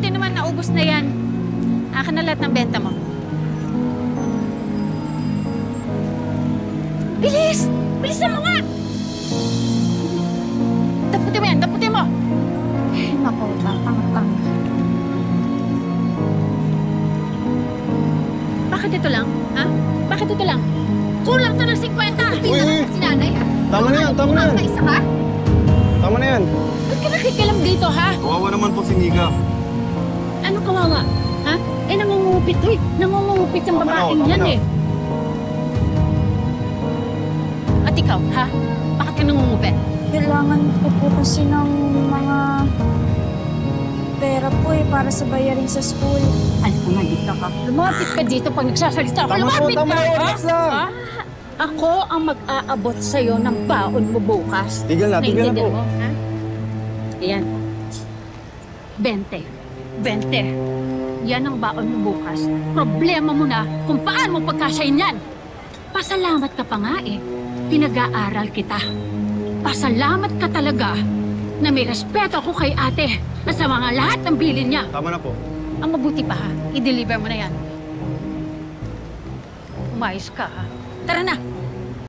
Mabuti naman naubos na yan. Akin na lahat ng benta mo. Bilis! Bilisan mo nga! Daputin mo yan! Daputin mo! Naku, tanga-tanga. Bakit ito lang? Ha? Bakit ito lang? Kulang to ng 50! Uy! Si nanay, ha? Tama na yan, tama na yan. Isa ka? Tama na yan. Ba't ka nakikilam dito, ha? Kawawa naman po si Nika. Ano kawawa? Ha? Eh, nangungupit to eh. Nangungupit ang Tama na, babaeng tama yan na. eh. At ikaw, ha? Bakit ka nangungupit? Kailangan ko po kasi ng mga pera po eh, para sa bayarin sa school. Ano ka nga dito ka? Lumapit ka dito pag nagsasalita ako. Tama po, Lumapit tama ka! na, ha? relax lang. Ha? Ako ang mag-aabot sa'yo ng baon mo bukas. Tigil na po. Naiintindihan mo, ha? Ayan. 20. Yan ang baon mo bukas. Problema mo na kung paano mo pagkasayin yan. Pasalamat ka pa nga eh. Pinag-aaral kita. Pasalamat ka talaga na may respeto ako kay ate na sa mga lahat ng bilin niya. Tama na po. Ang mabuti pa ha, i-deliver mo na yan. Umayos ka ha. Tara na!